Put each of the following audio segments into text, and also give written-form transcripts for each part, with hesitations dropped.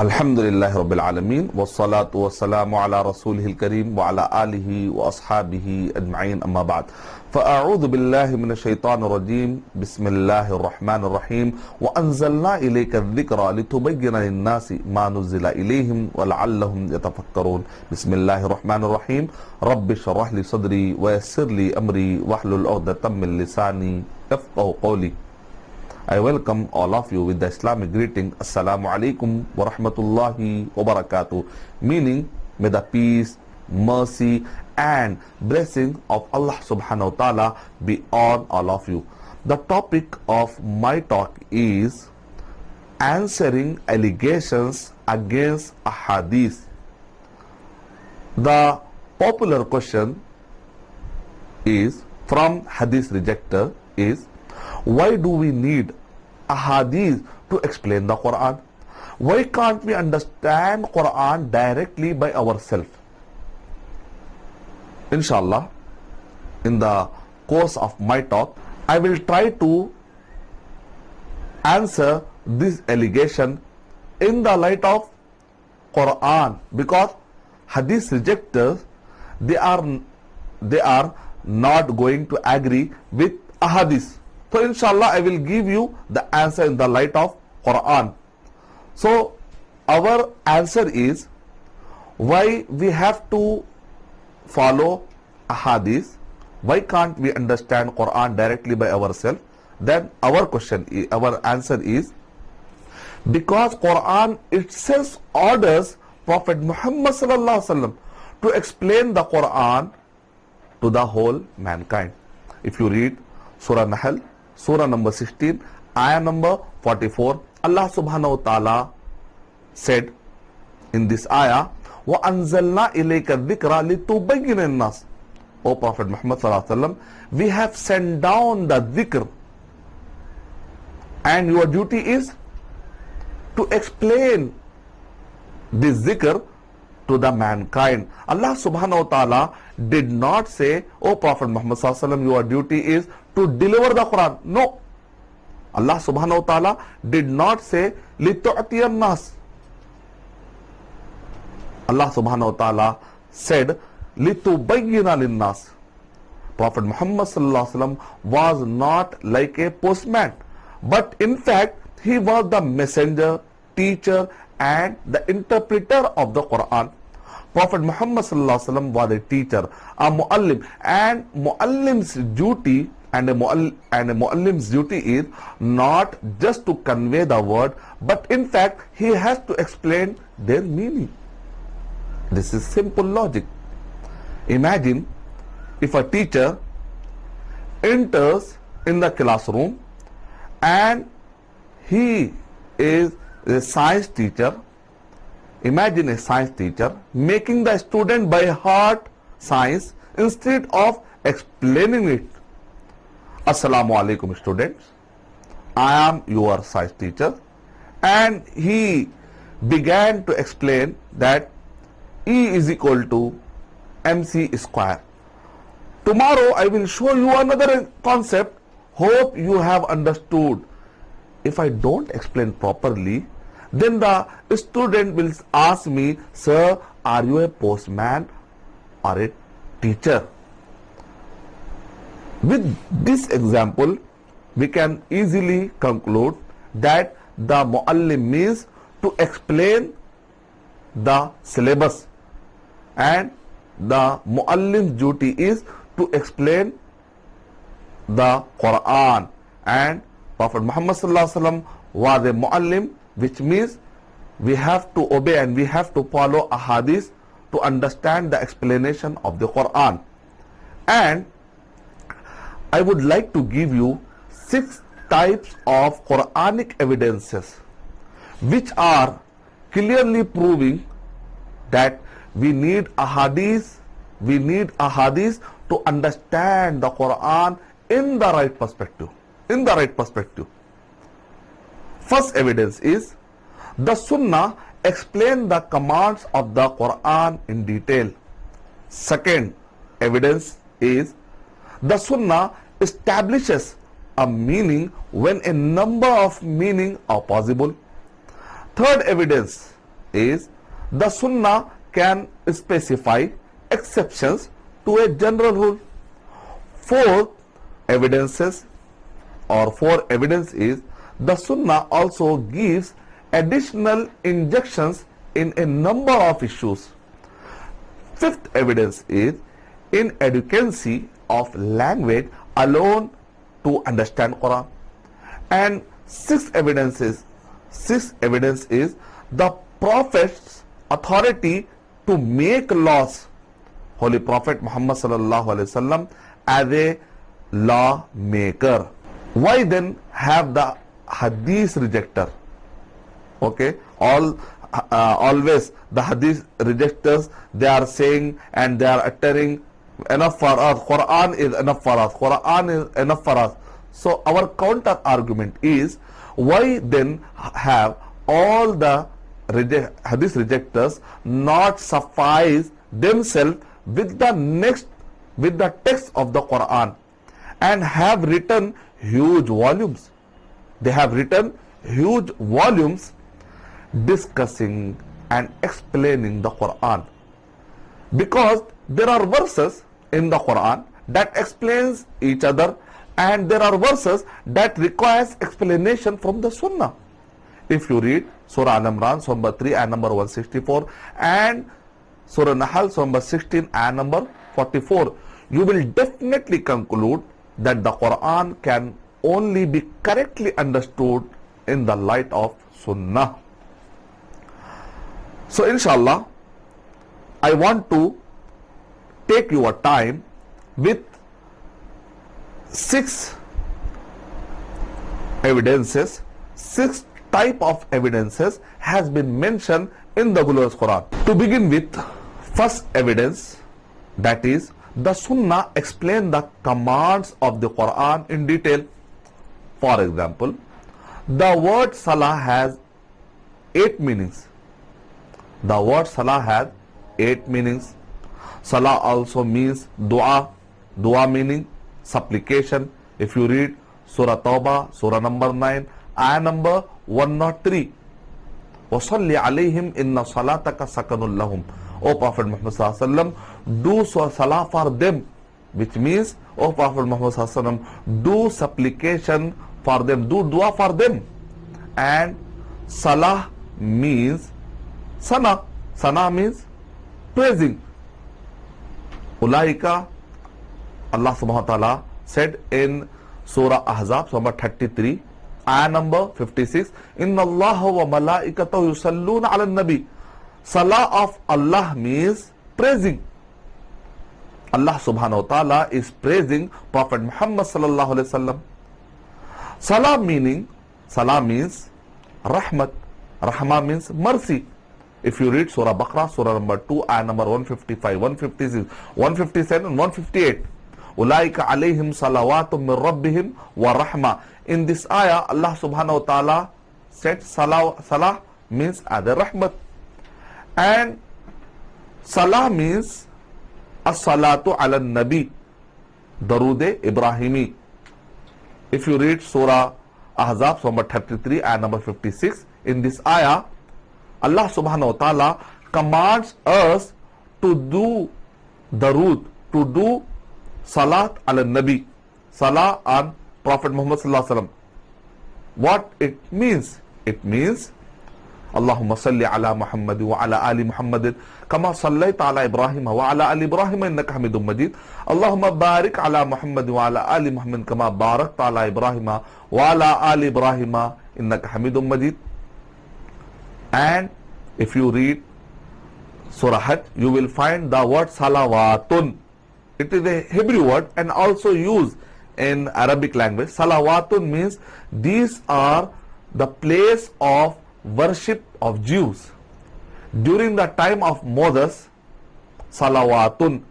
अल्हम्दुलिल्लाहि रब्बिल आलमीन वस्सलातु वस्सलामु अला रसूलिहिल करीम व अला आलिहि व अस्हाबिहि अजमईन अम्मा बाद फ़अऊज़ु बिल्लाहि मिनश शैतानिर रजीम बिस्मिल्लाहिर रहमानिर रहीम व अंज़लना इलैका ज़िक्रा लितुबय्यिना लिन्नासि मा नुज़्ज़िला इलैहिम व लअल्लहुम यतफ़क्करून बिस्मिल्लाहिर रहमानिर रहीम रब्बि इश्रह लि सदरी व यस्सिर लि अमरी वहलुल उक़दतम मिन लिसानी यफ़क़हू क़ौली। I welcome all of you with the Islamic greeting, Assalamu alaikum wa rahmatullahi wa barakatuh, meaning may the peace, mercy and blessing of Allah subhanahu wa ta'ala be on all of you. The topic of my talk is answering allegations against a hadith. The popular question is from hadith rejector is, why do we need a hadith to explain the Quran? Why can't we understand Quran directly by ourselves? Inshallah, in the course of my talk, I will try to answer this allegation in the light of Quran, because hadith rejectors, they are not going to agree with a hadith. So inshallah I will give you the answer in the light of Quran. So our answer is, why we have to follow a hadith? Why can't we understand Quran directly by ourselves? Then our answer is, because Quran itself orders Prophet Muhammad sallallahu alaihi wasallam to explain the Quran to the whole mankind. If you read Surah Nahl, Surah number 16, ayah number 44, Allah subhanahu wa ta'ala said in this ayah, وَأَنزَلْنَا إِلَيْكَ الذِّكْرَ لِتُبَيِّنَ النَّاسِ. O Prophet Muhammad sallallahu alaihi wasallam, we have sent down the dhikr, and your duty is to explain this dhikr to the mankind. Allah subhanahu wa ta'ala did not say, O Prophet Muhammad sallallahu alaihi wasallam, your duty is to deliver the Quran. No. Allah subhanahu wa ta'ala did not say, لِتُعْتِيَ النَّاسِ. Allah subhanahu wa ta'ala said, لِتُبَيِّنَ لِلنَّاسِ. Prophet Muhammad sallallahu alaihi wasallam was not like a postman, but in fact he was the messenger, teacher and the interpreter of the Quran. Prophet Muhammad sallallahu alaihi wasallam was a teacher, a muallim, and muallim's duty is not just to convey the word, but in fact he has to explain their meaning. This is simple logic. Imagine if a teacher enters in the classroom and he is a science teacher. Imagine a science teacher making the student by heart science instead of explaining it. Assalamu alaikum students, I am your science teacher, and he began to explain that E is equal to mc square. Tomorrow I will show you another concept. Hope you have understood. If I don't explain properly, then the student will ask me, sir, are you a postman or a teacher? With this example, we can easily conclude that the muallim means to explain the syllabus, and the muallim's duty is to explain the Quran, and Prophet Muhammad sallallahu alaihi wasallam was a muallim, which means we have to obey and we have to follow a hadith to understand the explanation of the Quran. And I would like to give you 6 types of Quranic evidences which are clearly proving that we need a hadith to understand the Quran in the right perspective. First evidence is, the Sunnah explain the commands of the Quran in detail. Second evidence is, the Sunnah establishes a meaning when a number of meanings are possible. Third evidence is the Sunnah can specify exceptions to a general rule. Four evidences or four evidence is the Sunnah also gives additional injunctions in a number of issues. Fifth evidence is inadequacy of language alone to understand Quran. And sixth evidence is the Prophet's authority to make laws. Holy Prophet Muhammad sallallahu alaihi wasallam as a law maker. Why then have the hadith rejector? Okay, always the hadith rejectors, they are saying and they are uttering, enough for us, Quran is enough for us, Quran is enough for us. So our counter argument is, why then have all the hadith rejectors not suffice themselves with the text of the Quran and have written huge volumes? They have written huge volumes discussing and explaining the Quran, because there are verses in the Quran that explains each other, and there are verses that requires explanation from the Sunnah. If you read Surah Al-Imran, Surah number 3 and number 164, and Surah Nahl, Surah number 16 and number 44, you will definitely conclude that the Quran can only be correctly understood in the light of Sunnah. So inshallah, I want to take your time with 6 evidences. 6 type of evidences has been mentioned in the glorious Quran. To begin with, first evidence, that is the Sunnah explain the commands of the Quran in detail. For example, the word Salah has 8 meanings. The word Salah has 8 meanings. Salah also means dua. Dua meaning supplication. If you read Surah Tawbah, Surah number 9, ayah number 103, وَصَلِّ عَلَيْهِمْ إِنَّ صَلَاتَكَ سَكَنٌ لَهُمْ. O Prophet Muhammad sallallahu alaihi wasallam, do salah for them, which means, O Prophet Muhammad sallallahu alaihi wasallam, do supplication for them, do dua for them. And salah means sana. Sana means praising. Ulaika, Allah subhanahu wa ta'ala said in Surah Ahzab, Surah 33, ayah number 56, Inna Allah wa malaikatahu yusalluna ala nabi. Salah of Allah means praising. Allah subhanahu wa ta'ala is praising Prophet Muhammad sallallahu alaihi wasallam. Salah means rahmat. Rahmah means mercy. If you read Surah Baqarah, Surah number 2, ayah number 155, 156, 157, 158, Ulaika alayhim salawatum min rabbihim wa rahma. In this ayah, Allah subhanahu wa ta'ala said salah means other rahmat. And salah means as-salatu ala nabi, darude Ibrahimi. If you read Surah Ahzab, Surah number 33, ayah number 56, in this ayah, Allah subhanahu wa ta'ala commands us to do darood, to do salat ala nabi, salah on Prophet Muhammad sallallahu alaihi wasallam. What it means? It means Allahumma salli ala Muhammad wa ala ali Muhammad kama sallaita ala Ibrahim wa ala ali Ibrahim innaka Hamidum Majid. Allahumma barik ala Muhammad wa ala ali Muhammad kama barakta ala Ibrahim wa ala ali Ibrahim innaka Hamidum Majid. And if you read Surah Hajj, you will find the word salawatun. It is a Hebrew word and also used in Arabic language. Salawatun means these are the place of worship of Jews. During the time of Moses, salawatun,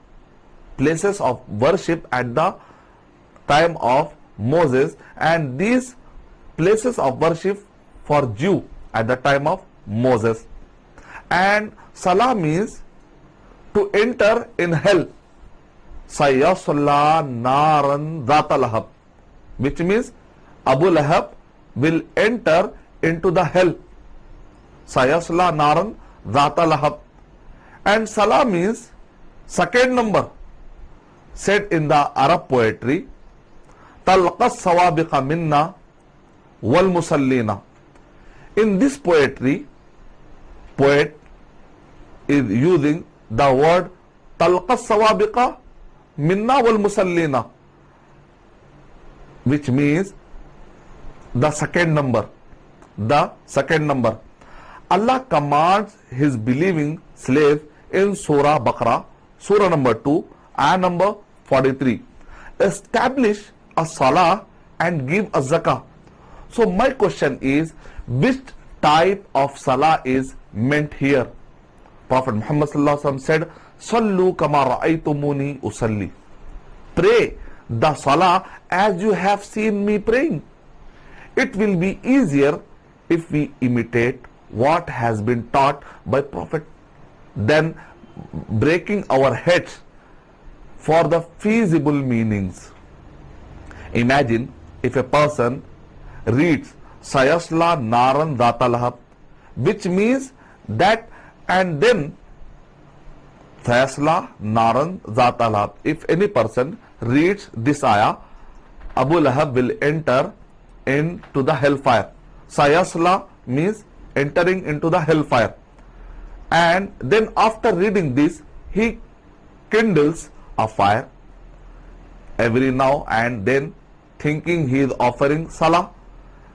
places of worship at the time of Moses, and these places of worship for Jew at the time of Moses. And salah means to enter in hell. Sayasla naran dhata lahab, which means Abu Lahab will enter into the hell. Sayasla naran Zata Lahab. And Salah means second number. Said in the Arab poetry, Talqas Sawabiqa minna wal musallina. In this poetry, poet is using the word Talqas Sawabiqa minna wal musallina, which means the second number. The second number. Allah commands His believing slave in Surah Baqarah, Surah number 2, ayah number 43. Establish a salah and give a zakah. So my question is, which type of salah is meant here? Prophet Muhammad sallallahu alaihi wasallam said, Sallu kama ra'aytumuni usalli. Pray the salah as you have seen me praying. It will be easier if we imitate what has been taught by Prophet than breaking our heads for the feasible meanings. Imagine if a person reads Sayasla Naran Zata Lahab, which means that, and then Sayasla Naran Zata Lahab. If any person reads this ayah, Abu Lahab will enter into the hellfire. Sayasla means entering into the hellfire. And then after reading this, he kindles a fire every now and then, thinking he is offering salah.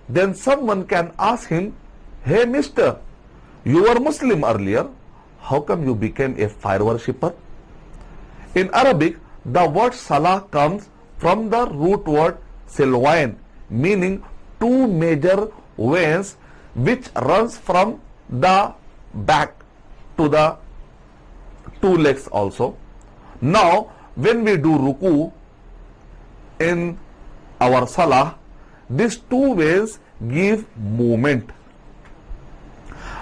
Then someone can ask him, hey mister, you were Muslim earlier, how come you became a fire worshipper? In Arabic, the word salah comes from the root word silwain, meaning two major veins which runs from the back to the two legs also. Now, when we do ruku in our salah, these two ways give movement.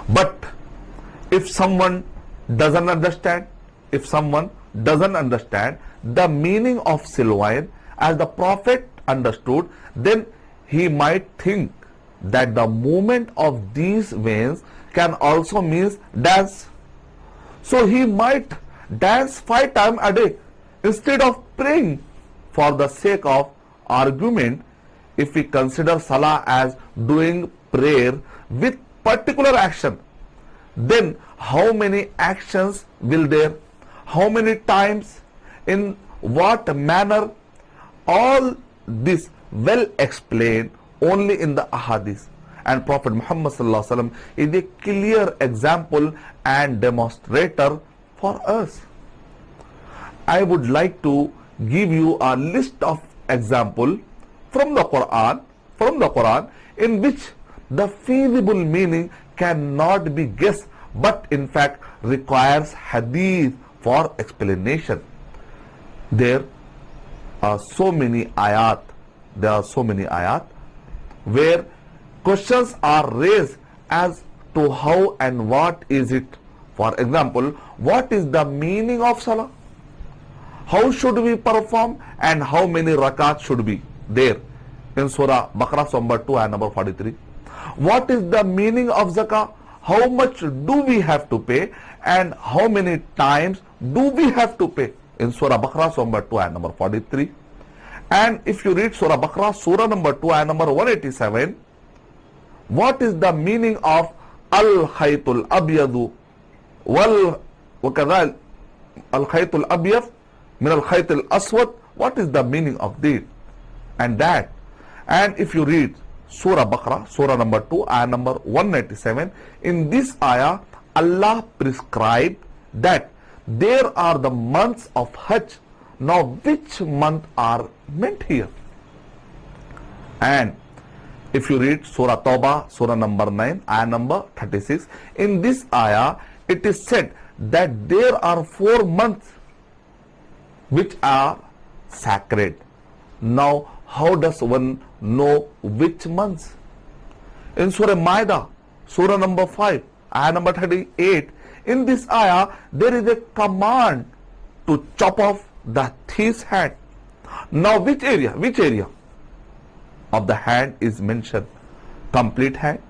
But if someone doesn't understand, the meaning of silwain as the Prophet understood, then he might think that the movement of these veins can also means dance. So he might dance 5 times a day instead of praying. For the sake of argument, if we consider salah as doing prayer with particular action, then how many actions will there? How many times? In what manner? All this well explained only in the ahadith. And Prophet Muhammad sallallahu alaihi wasallam is a clear example and demonstrator for us. I would like to give you a list of example from the Quran in which the feasible meaning cannot be guessed, but in fact requires hadith for explanation. There are so many ayat where questions are raised as to how and what is it. For example, what is the meaning of salah? How should we perform, and how many rakat should be there? In Surah Baqarah, number 2 and number 43. What is the meaning of zakah? How much do we have to pay, and how many times do we have to pay? In Surah Baqarah, number 2 and number 43. And if you read Surah Baqarah, Surah number 2 and number 187, what is the meaning of Al-Khaytul Abyadu وَكَذَلْ Al-Khaytul Abyad min Al-Khaytul Aswad? What is the meaning of this and that? And if you read Surah Baqarah, Surah number 2 and number 197, in this ayah, Allah prescribed that there are the months of Hajj. Now, which month are meant here? And if you read Surah Tawbah, Surah number 9, ayah number 36, in this ayah, it is said that there are 4 months which are sacred. Now, how does one know which months? In Surah Maida, Surah number 5, ayah number 38, in this ayah, there is a command to chop off the thief's hand. Now, which area of the hand is mentioned? Complete hand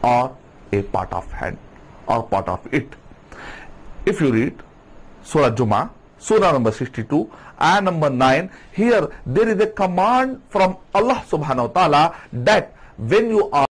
or a part of hand? or part of it. If you read Surah Jummah, Surah number 62 and number 9, here there is a command from Allah subhanahu wa ta'ala that when you are